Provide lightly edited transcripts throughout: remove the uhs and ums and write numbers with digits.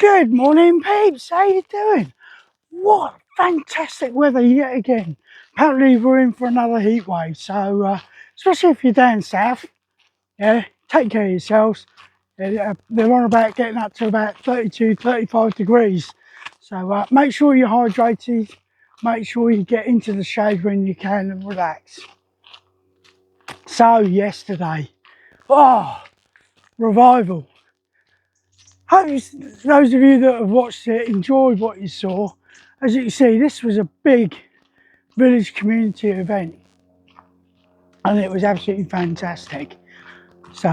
Good morning, peeps. How you doing? What fantastic weather yet again. Apparently we're in for another heat wave, so especially if you're down south, yeah, take care of yourselves. They're on about getting up to about 32, 35 degrees. So make sure you're hydrated. Make sure you get into the shade when you can and relax. So yesterday, revival. Hope those of you that have watched it enjoyed what you saw. As you can see, this was a big village community event and it was absolutely fantastic. So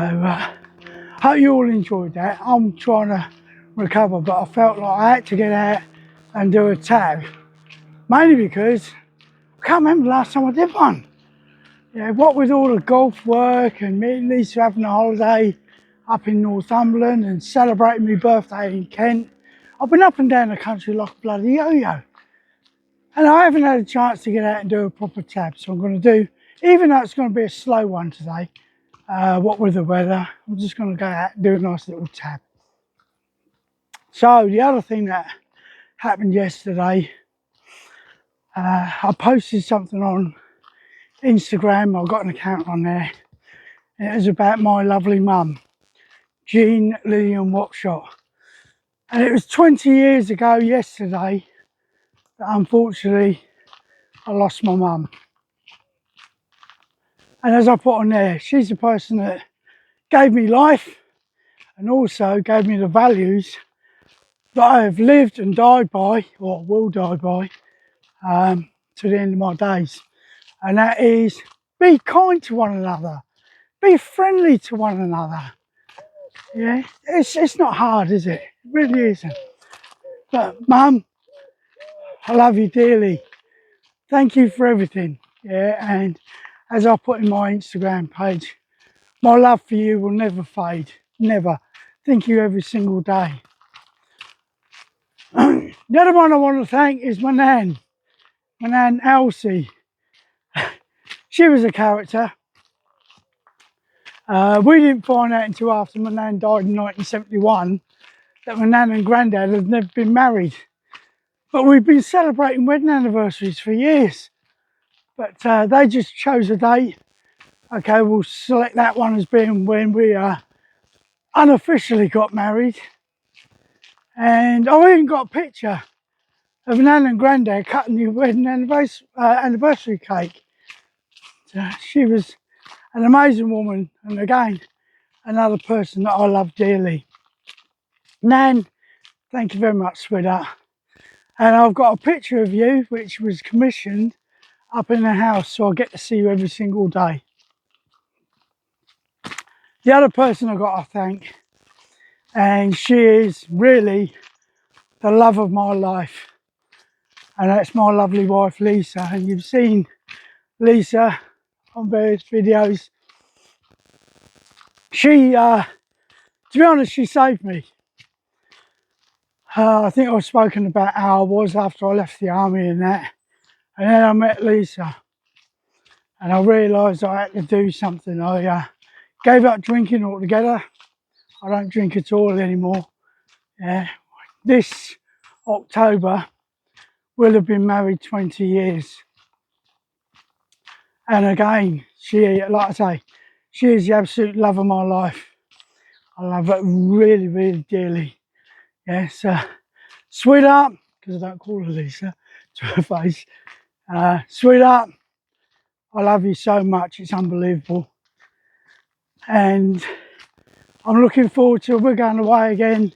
hope you all enjoyed that. I'm trying to recover, but I felt like I had to get out and do a tab, mainly because I can't remember the last time I did one. Yeah, what with all the golf work and me and Lisa having a holiday up in Northumberland and celebrating my birthday in Kent, I've been up and down the country like a bloody yo-yo. And I haven't had a chance to get out and do a proper tab, so I'm going to do, even though it's going to be a slow one today, what with the weather, I'm just going to go out and do a nice little tab. So the other thing that happened yesterday, I posted something on Instagram. I've got an account on there. It was about my lovely mum, Jean Lillian Watshot. And it was 20 years ago yesterday that unfortunately I lost my mum. And as I put on there, she's the person that gave me life and also gave me the values that I have lived and died by, or will die by, to the end of my days. And that is, be kind to one another, be friendly to one another. Yeah, it's not hard, is it? It really isn't. But Mum, I love you dearly. Thank you for everything. Yeah, and as I put in my Instagram page, my love for you will never fade, never. Thank you every single day. The other one I want to thank is my nan Elsie. She was a character. We didn't find out until after my nan died in 1971 that my nan and granddad had never been married. But we've been celebrating wedding anniversaries for years. But they just chose a date. Okay, we'll select that one as being when we unofficially got married. And I've even got a picture of Nan and Granddad cutting the wedding anniversary cake. So she was an amazing woman, and again, another person that I love dearly. Nan, thank you very much, sweetheart. And I've got a picture of you, which was commissioned up in the house, so I get to see you every single day. The other person I've got to thank, and she is really the love of my life, and that's my lovely wife Lisa. And you've seen Lisa on various videos. She, to be honest, she saved me. I think I've spoken about how I was after I left the army and that, and then I met Lisa and I realised I had to do something. I gave up drinking altogether. I don't drink at all anymore. Yeah. This October we'll have been married 20 years. And again, she, like I say, she is the absolute love of my life. I love her really, really dearly. Yes, sweetheart, because I don't call her Lisa to her face. Sweetheart, I love you so much, it's unbelievable. And I'm looking forward to, we're going away again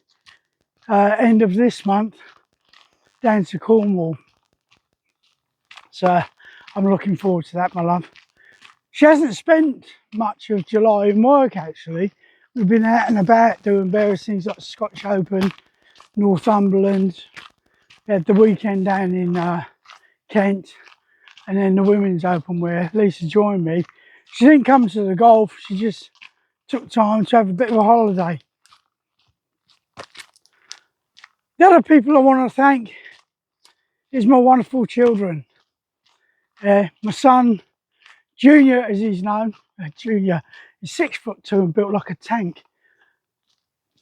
end of this month down to Cornwall. So I'm looking forward to that, my love. She hasn't spent much of July in work actually. We've been out and about doing various things like Scotch Open, Northumberland. We had the weekend down in Kent, and then the Women's Open where Lisa joined me. She didn't come to the golf, she just took time to have a bit of a holiday. The other people I want to thank is my wonderful children. My son, Junior as he's known, Junior, he's 6'2" and built like a tank.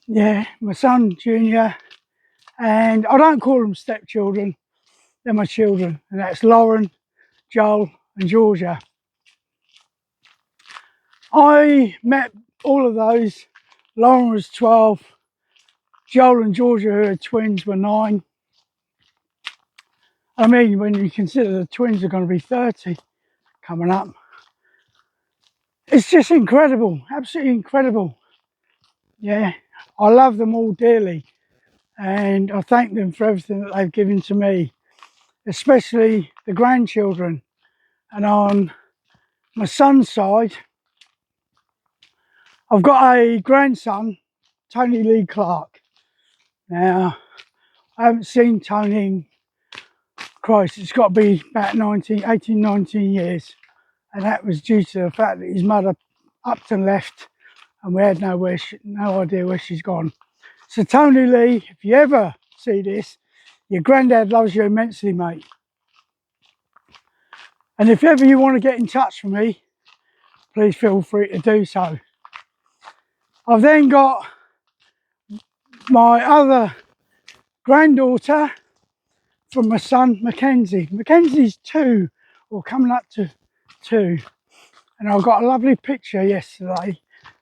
Yeah, my son, Junior, And I don't call them stepchildren, they're my children, and that's Lauren, Joel and Georgia. I met all of those. Lauren was 12, Joel and Georgia, who are twins, were 9. I mean, when you consider the twins are going to be 30 coming up, it's just incredible, absolutely incredible. Yeah, I love them all dearly, and I thank them for everything that they've given to me, especially the grandchildren. And on my son's side, I've got a grandson, Tony Lee Clark. Now, I haven't seen Tony in, Christ, it's got to be about 18, 19 years. And that was due to the fact that his mother upped and left, and we had no idea where she's gone. So Tony Lee, if you ever see this, your granddad loves you immensely, mate. And if ever you want to get in touch with me, please feel free to do so. I've then got my other granddaughter from my son, Mackenzie. Mackenzie's 2, or coming up to 2. And I got a lovely picture yesterday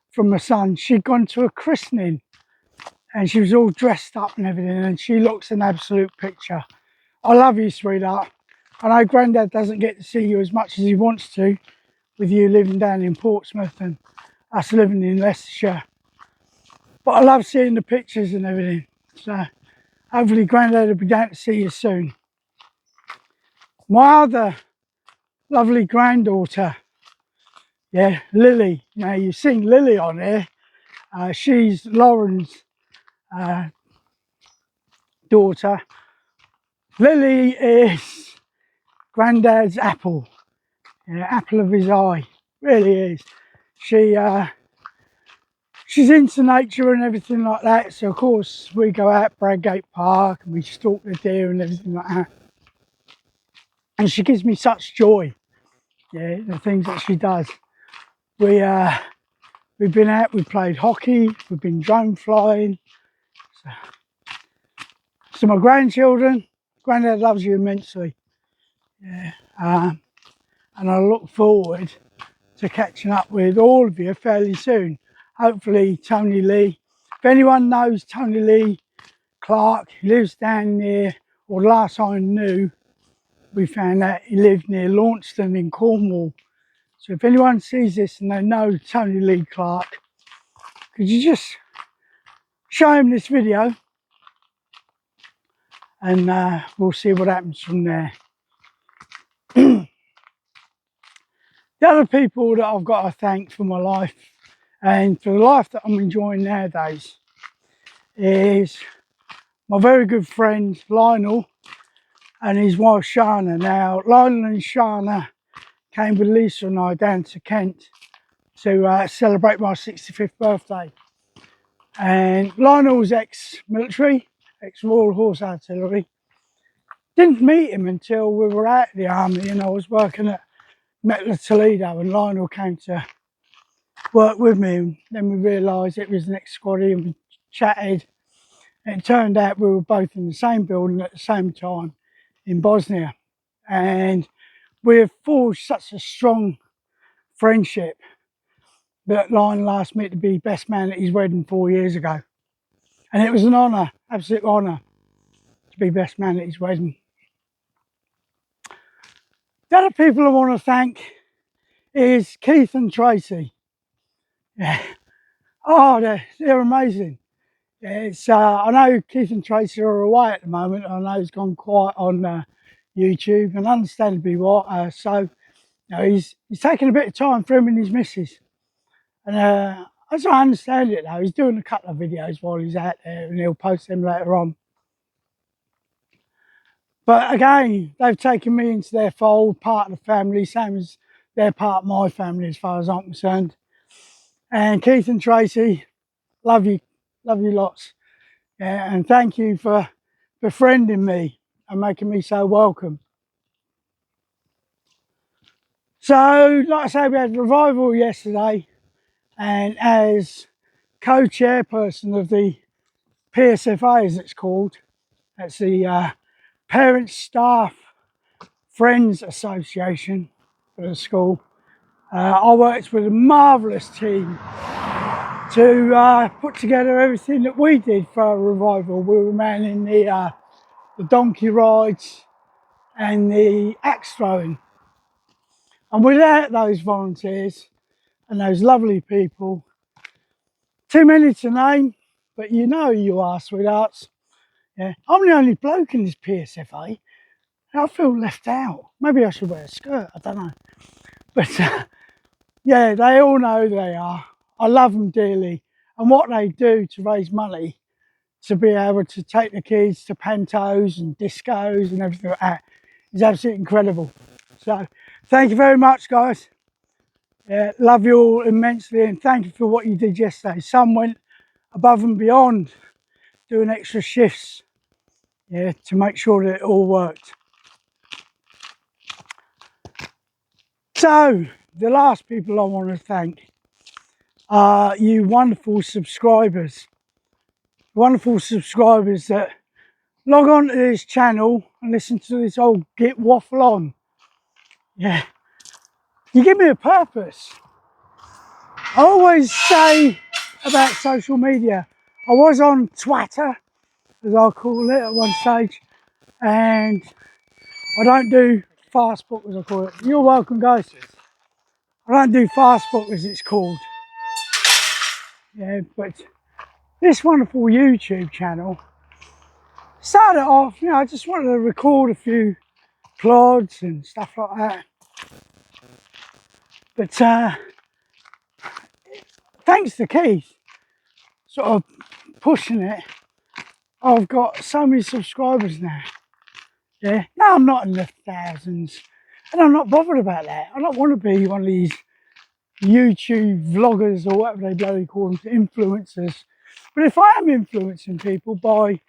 from my son. She'd gone to a christening and she was all dressed up and everything, and she looks an absolute picture. I love you, sweetheart. I know Grandad doesn't get to see you as much as he wants to, with you living down in Portsmouth and us living in Leicestershire. But I love seeing the pictures and everything. So hopefully Grandad will be down to see you soon. My other lovely granddaughter, yeah, Lily. Now you've seen Lily on there. She's Lauren's daughter. Lily is Grandad's apple. Yeah, apple of his eye. Really is. She's into nature and everything like that. So of course we go out Bradgate Park and we stalk the deer and everything like that. And she gives me such joy. Yeah, the things that she does. We've been out, we've played hockey, we've been drone flying. So my grandchildren, Grandad loves you immensely. Yeah, and I look forward to catching up with all of you fairly soon. Hopefully Tony Lee. If anyone knows Tony Lee Clark, he lives down near, or last I knew, we found out he lived near Launceston in Cornwall. So if anyone sees this and they know Tony Lee Clark, could you just show him this video, and we'll see what happens from there. The other people that I've got to thank for my life, and for the life that I'm enjoying nowadays, is my very good friend Lionel and his wife Shana. Now Lionel and Shana came with Lisa and I down to Kent to celebrate my 65th birthday. And Lionel's ex-military, ex-Royal Horse Artillery. Didn't meet him until we were out of the army and I was working at Metla Toledo, and Lionel came to work with me. And then we realised it was an ex-squaddy and we chatted. And it turned out we were both in the same building at the same time in Bosnia. And we have forged such a strong friendship that Lionel asked me to be best man at his wedding 4 years ago. And it was an honour, absolute honour, to be best man at his wedding. The other people I want to thank is Keith and Tracy. Yeah. Oh, they're amazing. Yeah, it's I know Keith and Tracy are away at the moment. I know he's gone quiet on YouTube, and understandably why. So, you know, he's taking a bit of time for him and his missus. And as I understand it though, he's doing a couple of videos while he's out there, and he'll post them later on. But again, they've taken me into their fold, part of the family, same as they're part of my family as far as I'm concerned. And Keith and Tracy, love you lots. Yeah, and thank you for befriending me and making me so welcome. So, like I say, we had revival yesterday, and as co-chairperson of the PSFA, as it's called, That's the Parents, Staff, Friends Association for the school. I worked with a marvellous team to put together everything that we did for our revival. We were manning the donkey rides and the axe throwing. And without those volunteers and those lovely people, too many to name, but you know who you are, sweethearts. Yeah, I'm the only bloke in this PSFA. I feel left out. Maybe I should wear a skirt, I don't know. But yeah, they all know who they are. I love them dearly. And what they do to raise money to be able to take the kids to pantos and discos and everything like that is absolutely incredible. So thank you very much, guys. Yeah, love you all immensely, and thank you for what you did yesterday. Some went above and beyond doing extra shifts, yeah, to make sure that it all worked. So the last people I want to thank are you wonderful subscribers that log on to this channel and listen to this old git waffle on. Yeah, you give me a purpose. I always say about social media, I was on Twitter, as I'll call it, at one stage, and I don't do fastbook, as I call it. You're welcome, guys. I don't do fastbook, as it's called. Yeah, but this wonderful YouTube channel started off, you know, I just wanted to record a few plods and stuff like that. But thanks to Keith sort of pushing it, I've got so many subscribers now. Yeah, now I'm not in the thousands, and I'm not bothered about that. I don't want to be one of these YouTube vloggers or whatever they bloody call them, influencers. But if I am influencing people by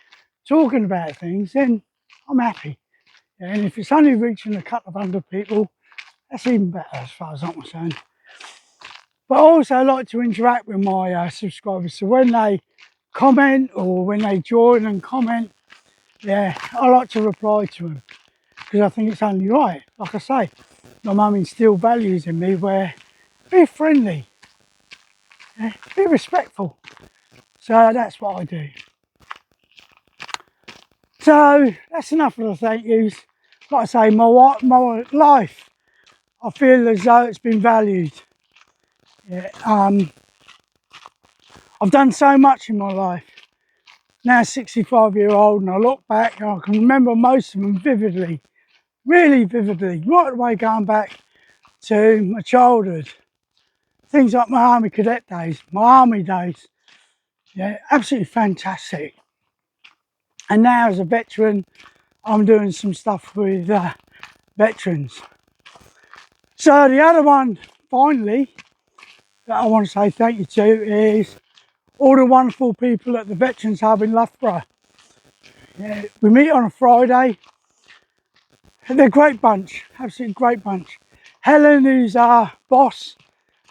talking about things, then I'm happy. Yeah, and if it's only reaching a couple of hundred people, that's even better as far as I'm concerned. But I also like to interact with my subscribers. So when they comment or when they join and comment, yeah, I like to reply to them because I think it's only right. Like I say, my mum instilled values in me where be friendly, yeah, be respectful. So that's what I do. So that's enough of the thank yous. Like I say, my life, I feel as though it's been valued. Yeah, I've done so much in my life. Now 65-year-old, and I look back and I can remember most of them vividly, really vividly, right away going back to my childhood. Things like my army cadet days, my army days. Yeah, absolutely fantastic. And now as a veteran, I'm doing some stuff with veterans. So the other one, finally, that I want to say thank you to is all the wonderful people at the Veterans Hub in Loughborough. Yeah, we meet on a Friday. They're a great bunch, absolutely great bunch. Helen, who's our boss,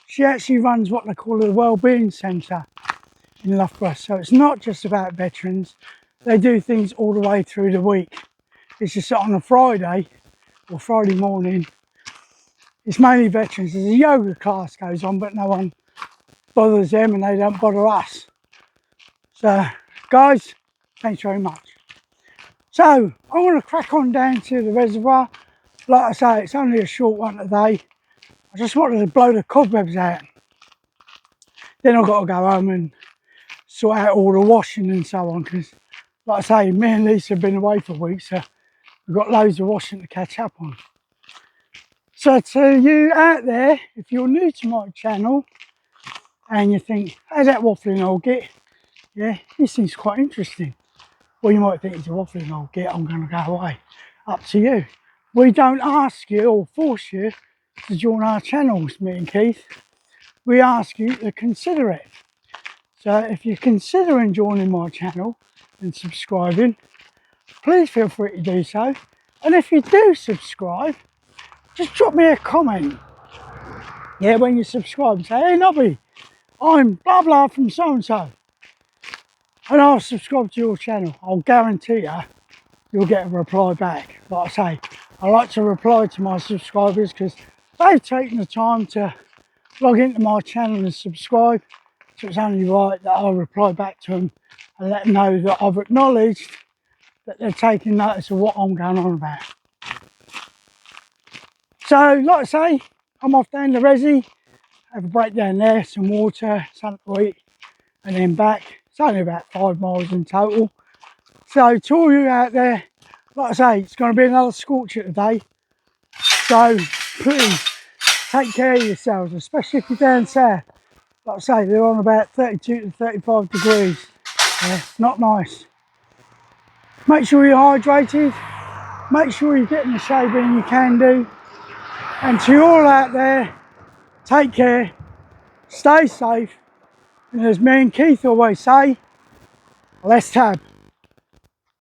she actually runs what they call a wellbeing centre in Loughborough. So it's not just about veterans. They do things all the way through the week. It's just on a Friday or Friday morning. It's mainly veterans. There's a yoga class goes on, but no one bothers them and they don't bother us. So, guys, thanks very much. So, I want to crack on down to the reservoir. Like I say, it's only a short one today. I just wanted to blow the cobwebs out. Then I've got to go home and sort out all the washing and so on, because, like I say, me and Lisa have been away for weeks, so we've got loads of washing to catch up on. So to you out there, if you're new to my channel and you think, hey, that waffling old git, yeah, this seems quite interesting. Well, you might think it's a waffling old git, I'm going to go away. Up to you. We don't ask you or force you to join our channels, me and Keith. We ask you to consider it. So if you're considering joining my channel and subscribing, please feel free to do so. And if you do subscribe, just drop me a comment. Yeah, when you subscribe, say, hey Nobby, I'm blah blah from so and so. And I'll subscribe to your channel. I'll guarantee you you'll get a reply back. Like I say, I like to reply to my subscribers because they've taken the time to log into my channel and subscribe. So it's only right that I'll reply back to them and let them know that I've acknowledged that they're taking notice of what I'm going on about. So, like I say, I'm off down to Resi, have a break down there, some water, something to eat, and then back. It's only about 5 miles in total. So, to all you out there, like I say, it's going to be another scorcher today. So, please take care of yourselves, especially if you're down south. Like I say, they're on about 32 to 35 degrees. Yeah, it's not nice. Make sure you're hydrated. Make sure you're getting the shaving you can do. And to you all out there, take care, stay safe, and as me and Keith always say, let's tab.